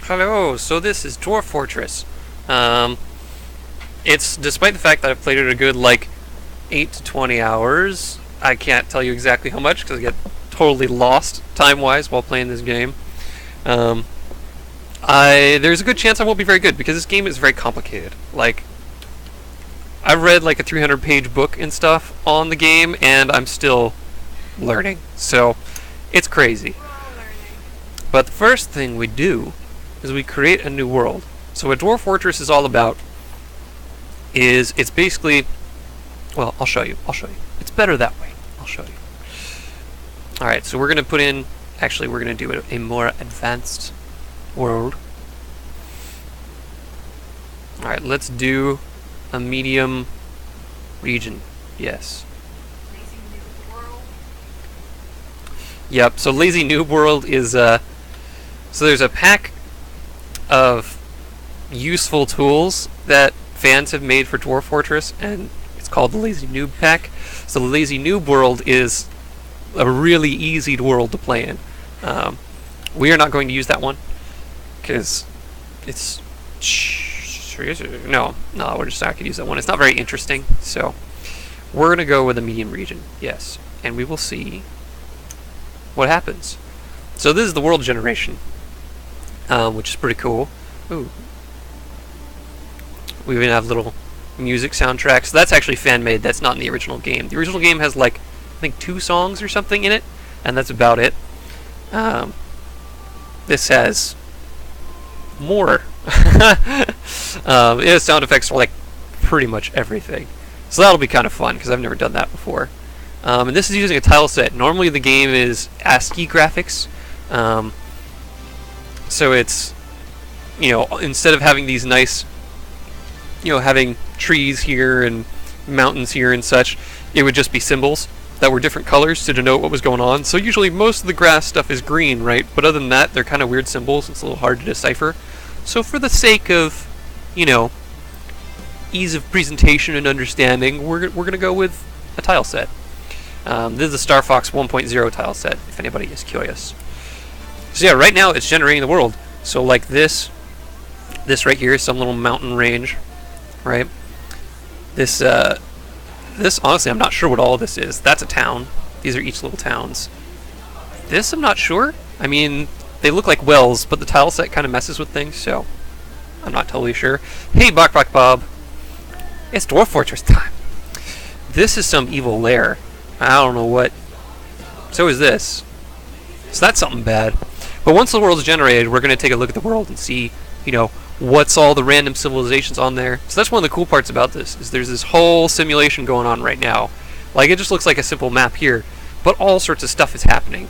Hello, so this is Dwarf Fortress. Um, it's, despite the fact that I've played it a good, 8 to 20 hours, I can't tell you exactly how much, because I get totally lost, time-wise, while playing this game. Um, there's a good chance I won't be very good, because this game is very complicated. I've read, a 300-page book and stuff on the game, and I'm still learning. So, it's crazy. But the first thing we do is we create a new world. So what Dwarf Fortress is all about is, it's basically, well, I'll show you. It's better that way. I'll show you. Alright, so we're going to put in, actually we're going to do a more advanced world. Alright, let's do a medium region. Yes. Lazy Noob World. Yep, so Lazy Noob World is, so there's a pack of useful tools that fans have made for Dwarf Fortress, and it's called the Lazy Noob Pack. So the Lazy Noob World is a really easy world to play in. We are not going to use that one, because it's... No, we're just not going to use that one. It's not very interesting, so we're going to go with a medium region, yes. And we will see what happens. So this is the world generation, which is pretty cool. Ooh. We even have little music soundtracks. So that's actually fan-made. That's not in the original game. The original game has, I think 2 songs or something in it, and that's about it. This has more. It has sound effects for, pretty much everything. So that'll be kind of fun, because I've never done that before. And this is using a tile set. Normally the game is ASCII graphics. So it's, instead of having these nice, having trees here and mountains here and such, it would just be symbols that were different colors to denote what was going on. So usually most of the grass stuff is green, right? But other than that, they're kind of weird symbols. It's a little hard to decipher. So for the sake of, ease of presentation and understanding, we're going to go with a tile set. This is the Star Fox 1.0 tile set, if anybody is curious. So yeah, right now it's generating the world. So this right here is some little mountain range, right? This honestly, I'm not sure what all this is. That's a town. These are each little towns. This, I'm not sure. I mean, they look like wells, but the tile set kind of messes with things, so I'm not totally sure. Hey, Bok Bob. It's Dwarf Fortress time. This is some evil lair. I don't know what. So is this. So that's something bad. But once the world's generated, we're going to take a look at the world and see, what's all the random civilizations on there. So that's one of the cool parts about this, is there's this whole simulation going on right now. It just looks like a simple map here, but all sorts of stuff is happening.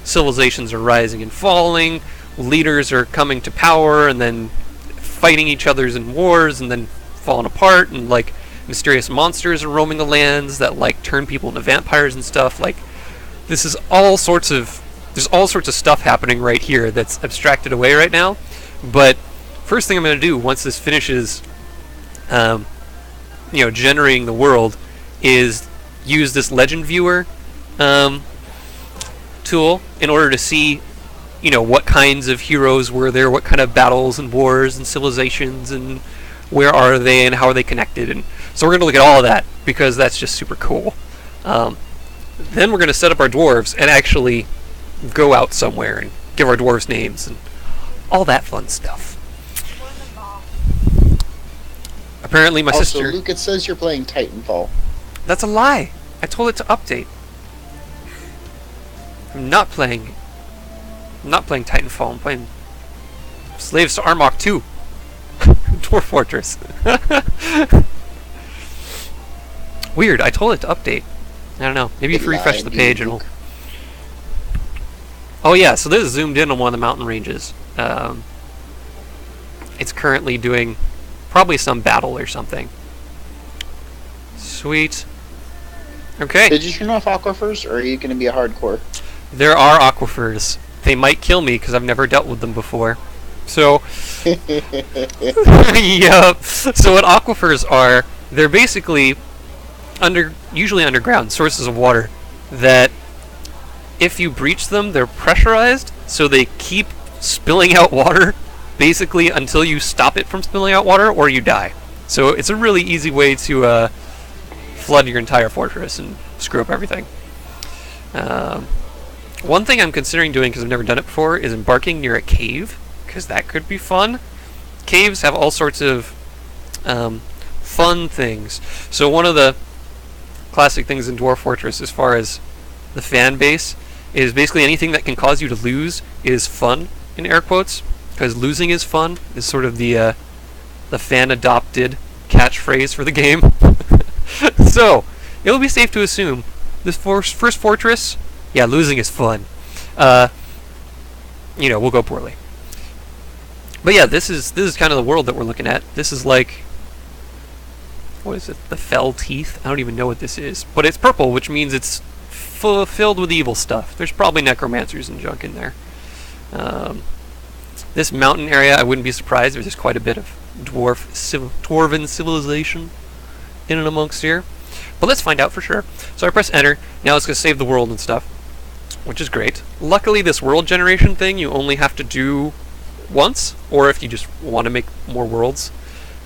Civilizations are rising and falling, leaders are coming to power and then fighting each other in wars and then falling apart, and mysterious monsters are roaming the lands that turn people into vampires and stuff. This is there's all sorts of stuff happening right here that's abstracted away right now. But first thing I'm going to do once this finishes generating the world is use this legend viewer tool in order to see what kinds of heroes were there, what kind of battles and wars and civilizations, and where are they and how are they connected. And so we're going to look at all of that, because that's just super cool. Then we're going to set up our dwarves and actually go out somewhere and give our dwarves names and all that fun stuff. Apparently my sister... Also, Luke, it says you're playing Titanfall. That's a lie. I told it to update. I'm not playing Titanfall. I'm playing Slaves to Armok 2. Dwarf Fortress. Weird. I told it to update. I don't know. Maybe if you refresh the page, it'll... Oh yeah, so this is zoomed in on one of the mountain ranges. It's currently doing probably some battle or something. Sweet. Okay. Did you turn off aquifers, or are you going to be a hardcore? There are aquifers. They might kill me because I've never dealt with them before. So, yep. So what aquifers are, they're basically usually underground sources of water that if you breach them, they're pressurized, so they keep spilling out water basically until you stop it from spilling out water or you die. So it's a really easy way to flood your entire fortress and screw up everything. One thing I'm considering doing, because I've never done it before, is embarking near a cave, because that could be fun. Caves have all sorts of fun things. So one of the classic things in Dwarf Fortress, as far as the fan base, is basically anything that can cause you to lose is fun, in air quotes, because losing is fun is sort of the fan-adopted catchphrase for the game. So, it will be safe to assume this first fortress, yeah, losing is fun. Will go poorly. But yeah, this is kind of the world that we're looking at. This is like, what is it? The Fell Teeth? I don't even know what this is. But it's purple, which means it's filled with evil stuff. There's probably necromancers and junk in there. This mountain area, I wouldn't be surprised. There's quite a bit of dwarven civilization in and amongst here. But let's find out for sure. So I press enter. Now it's going to save the world and stuff, which is great. Luckily, this world generation thing you only have to do once, or if you just want to make more worlds.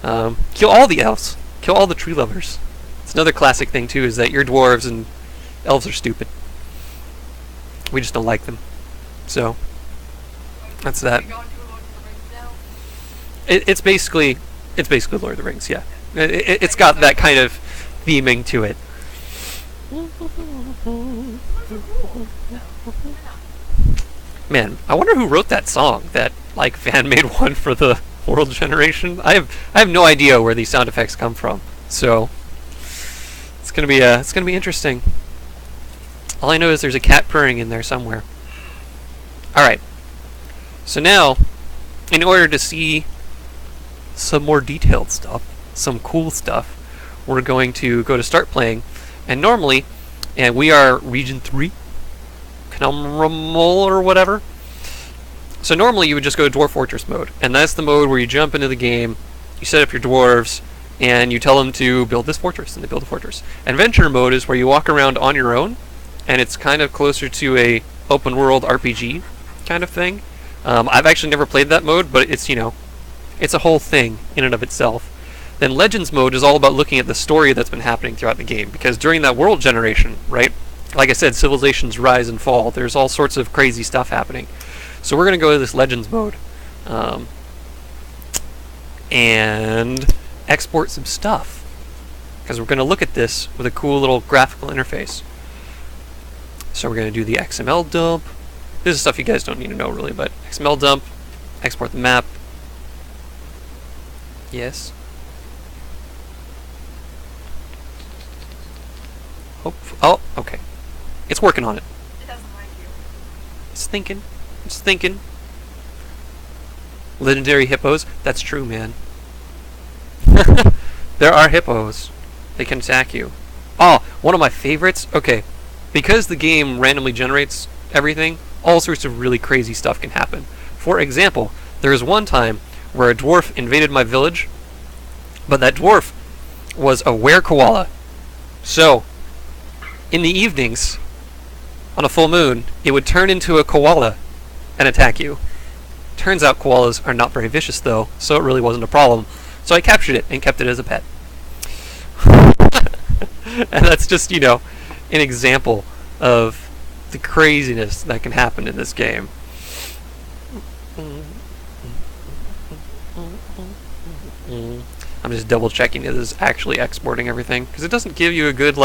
Kill all the elves. Kill all the tree lovers. It's another classic thing, too, is that your dwarves and elves are stupid. We just don't like them. So, that's that. Are we going to Lord of the Rings now? It's basically Lord of the Rings, yeah. It's got that kind of theming to it. Man, I wonder who wrote that song. That fan made one for the world generation. I have no idea where these sound effects come from. So it's gonna be interesting. All I know is there's a cat purring in there somewhere. All right. So now, in order to see some more detailed stuff, some cool stuff, we're going to go to start playing. And normally, and we are region 3, Knumramol or whatever. So normally you would just go to Dwarf Fortress mode, and that's the mode where you jump into the game, you set up your dwarves, and you tell them to build this fortress, and they build a fortress. Adventure mode is where you walk around on your own, and it's kind of closer to a open world RPG kind of thing. I've actually never played that mode, but it's it's a whole thing in and of itself. Then Legends mode is all about looking at the story that's been happening throughout the game, because during that world generation, right, like I said, civilizations rise and fall. There's all sorts of crazy stuff happening. So we're going to go to this Legends mode and export some stuff, because we're going to look at this with a cool little graphical interface. So we're going to do the XML dump. This is stuff you guys don't need to know really, but XML dump, export the map. Yes. Oh, okay. It's working on it. It doesn't like you. It's thinking. It's thinking. Legendary hippos. That's true, man. There are hippos. They can attack you. Oh, one of my favorites. Okay. Because the game randomly generates everything, all sorts of really crazy stuff can happen. For example, there was one time where a dwarf invaded my village, but that dwarf was a were-koala. So, in the evenings, on a full moon, it would turn into a koala and attack you. Turns out koalas are not very vicious though, so it really wasn't a problem. So I captured it and kept it as a pet. And that's just, an example of the craziness that can happen in this game. I'm just double checking it is actually exporting everything, because it doesn't give you a good,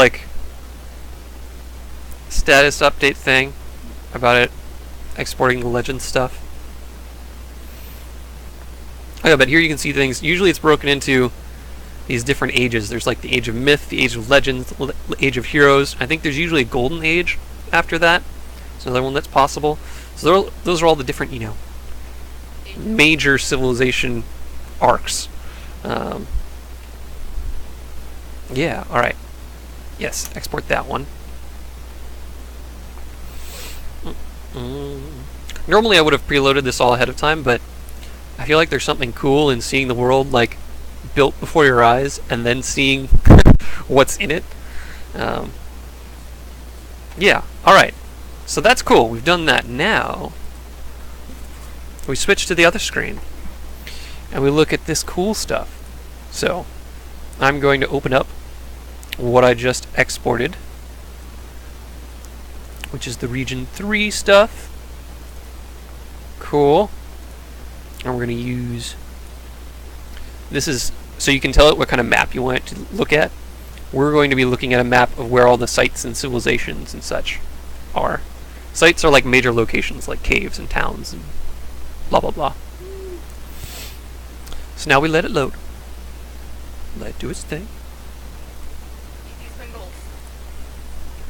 status update thing about it exporting the legend stuff. Oh yeah, but here you can see things. Usually it's broken into these different ages. There's the Age of Myth, the Age of Legends, the Age of Heroes. I think there's usually a Golden Age after that. It's another one that's possible. So those are all the different, major civilization arcs. Yeah, alright. Yes, export that one. Normally I would have preloaded this all ahead of time, but I feel like there's something cool in seeing the world built before your eyes and then seeing what's in it. Yeah, alright. So that's cool. We've done that. Now we switch to the other screen, and we look at this cool stuff. So, I'm going to open up what I just exported, which is the Region 3 stuff. Cool. And we're going to use... This is... So you can tell it what kind of map you want it to look at. We're going to be looking at a map of where all the sites and civilizations and such are. Sites are like major locations, like caves and towns and blah blah blah. So now we let it load. Let it do its thing. Eat these Pringles.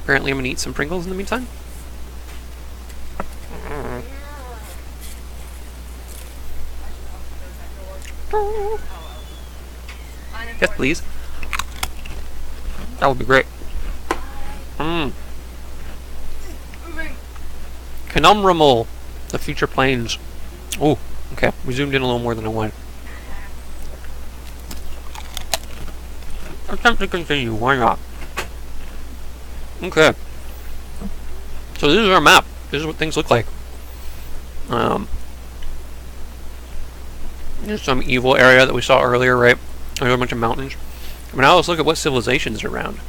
Apparently I'm going to eat some Pringles in the meantime. Yes, please. That would be great. Conumrumal, the future plains. Oh, okay. We zoomed in a little more than I wanted. Attempt to continue. Why not? Okay. So this is our map. This is what things look like. There's some evil area that we saw earlier, right? There's a bunch of mountains. But now let's look at what civilizations are around.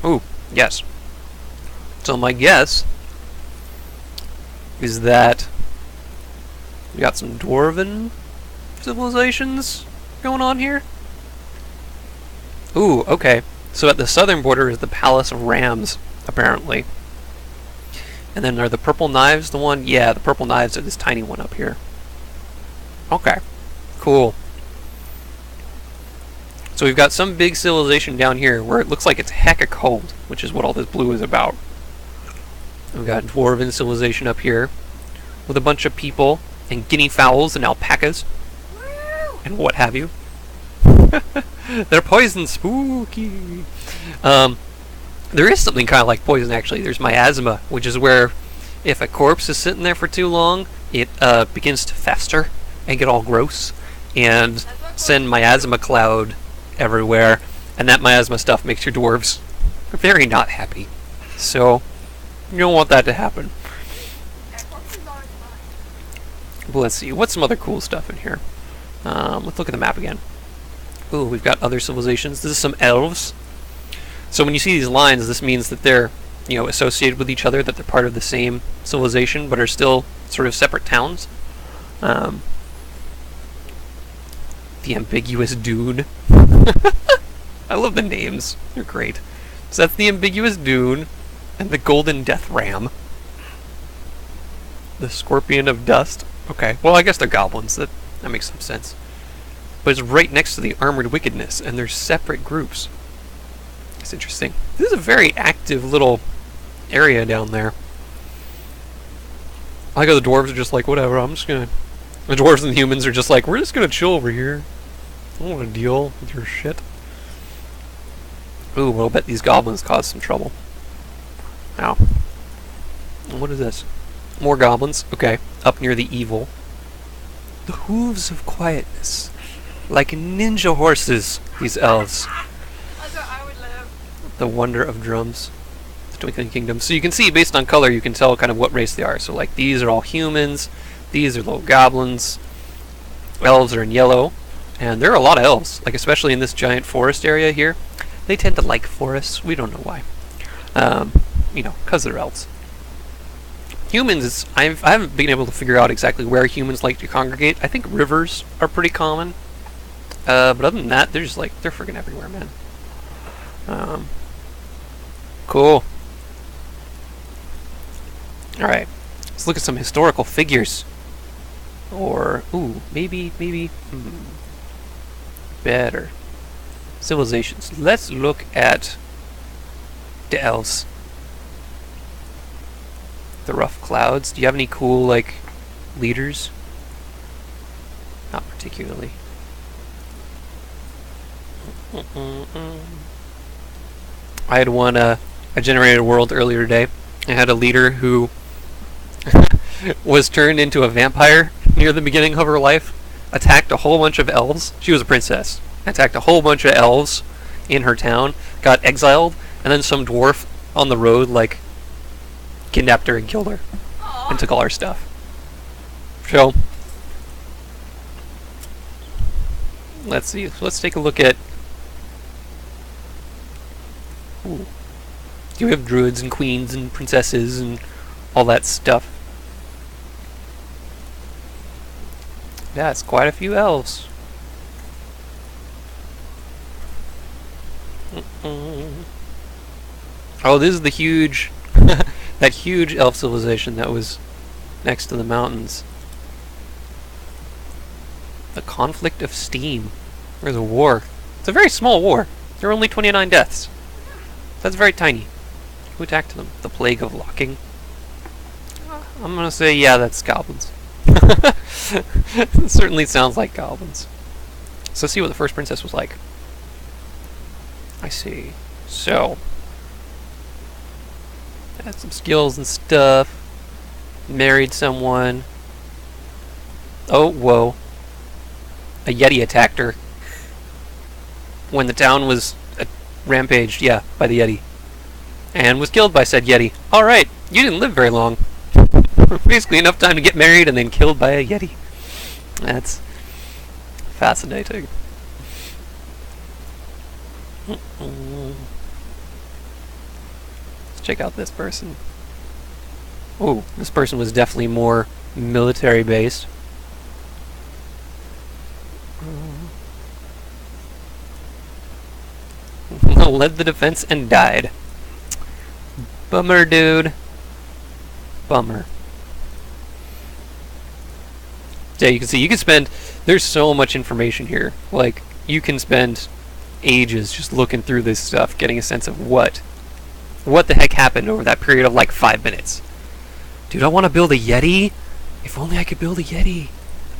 Ooh, yes. So my guess is that we got some dwarven civilizations going on here. Ooh, okay. So at the southern border is the Palace of Rams, apparently. And then are the purple knives the one? Yeah, the purple knives are this tiny one up here. Okay, cool. So we've got some big civilization down here where it looks like it's hecka cold, which is what all this blue is about. We've got dwarven civilization up here with a bunch of people and guinea fowls and alpacas and what have you. They're poison spooky. There is something kind of like poison actually. There's miasma, which is where if a corpse is sitting there for too long, it begins to fester and get all gross and send miasma cloud everywhere, and that miasma stuff makes your dwarves very not happy. So you don't want that to happen. But let's see, what's some other cool stuff in here? Let's look at the map again. Ooh, we've got other civilizations. This is some elves. So when you see these lines, this means that they're, associated with each other, that they're part of the same civilization, but are still sort of separate towns. The ambiguous dune. I love the names. They're great. So that's the ambiguous dune and the golden death ram. The scorpion of dust. Okay, well I guess they're goblins. That makes some sense. But it's right next to the armored wickedness, and they're separate groups. It's interesting. This is a very active little area down there. I like how the dwarves are just like, whatever, I'm just gonna... The dwarves and the humans are just like, we're just gonna chill over here. I don't want to deal with your shit. Ooh, well, I'll bet these goblins caused some trouble. Ow. What is this? More goblins. Okay, up near the evil. The hooves of quietness. Like ninja horses, these elves. That's where I would live. The wonder of drums. The Twinkling Kingdom. So you can see, based on color, you can tell kind of what race they are. So like, these are all humans. These are little goblins. Elves are in yellow. And there are a lot of elves, like especially in this giant forest area here. They tend to like forests. We don't know why. Because they're elves. Humans, I haven't been able to figure out exactly where humans like to congregate. I think rivers are pretty common. But other than that, they're just like, they're freaking everywhere, man. Cool. Alright. Let's look at some historical figures. Or, ooh, maybe, better. Civilizations. Let's look at the elves. The rough clouds. Do you have any cool, like, leaders? Not particularly. I had one, I generated a world earlier today. I had a leader who was turned into a vampire near the beginning of her life, attacked a whole bunch of elves. She was a princess. Attacked a whole bunch of elves in her town, got exiled, and then some dwarf on the road, like, kidnapped her and killed her, and took all her stuff. So, let's see. Let's take a look at. Ooh. Do we have druids and queens and princesses and all that stuff? Yeah, it's quite a few elves. Oh, this is the huge, that huge elf civilization that was next to the mountains. The conflict of steam. There's a war. It's a very small war. There are only 29 deaths. That's very tiny. Who attacked them? The plague of locking. I'm gonna say, yeah, that's goblins. It certainly sounds like goblins. So let's see what the first princess was like. I see. So, had some skills and stuff. Married someone. Oh, whoa. A yeti attacked her. When the town was rampaged, yeah, by the yeti. And was killed by said yeti. Alright, you didn't live very long. Basically enough time to get married and then killed by a yeti. That's fascinating. Let's check out this person. Oh, this person was definitely more military based. Led the defense and died. Bummer, dude. Bummer. Yeah, you can see, you can spend, there's so much information here. Like, you can spend ages just looking through this stuff, getting a sense of what the heck happened over that period of like 5 minutes. Dude, I want to build a Yeti. If only I could build a Yeti.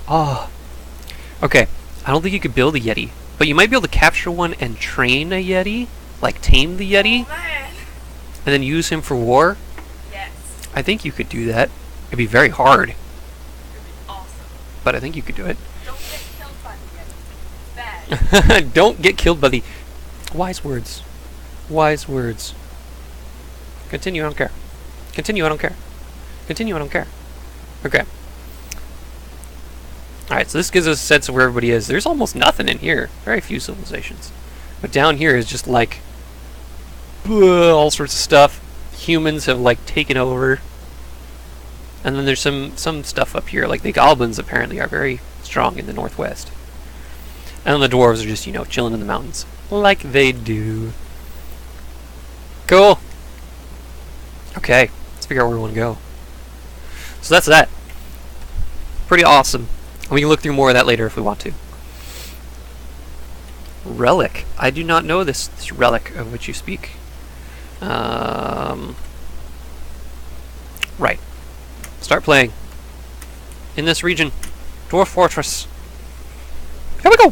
Ah. Oh. Okay, I don't think you could build a Yeti, but you might be able to capture one and train a Yeti, like tame the Yeti, Oh, man. and then use him for war. Yes. I think you could do that. It'd be very hard, It'd be awesome. but I think you could do it. Don't get killed by the Yeti. It's bad. Don't get killed by the... Wise words. Wise words. Continue, I don't care. Continue, I don't care. Continue, I don't care. Okay. Alright, so this gives us a sense of where everybody is. There's almost nothing in here. Very few civilizations. But down here is just like... all sorts of stuff. Humans have like taken over. And then there's some stuff up here. Like the goblins apparently are very strong in the northwest. And then the dwarves are just, you know, chilling in the mountains. Like they do. Cool. Okay, let's figure out where we want to go. So that's that. Pretty awesome. We can look through more of that later if we want to. Relic. I do not know this relic of which you speak. Right. Start playing. In this region. Dwarf Fortress. Here we go!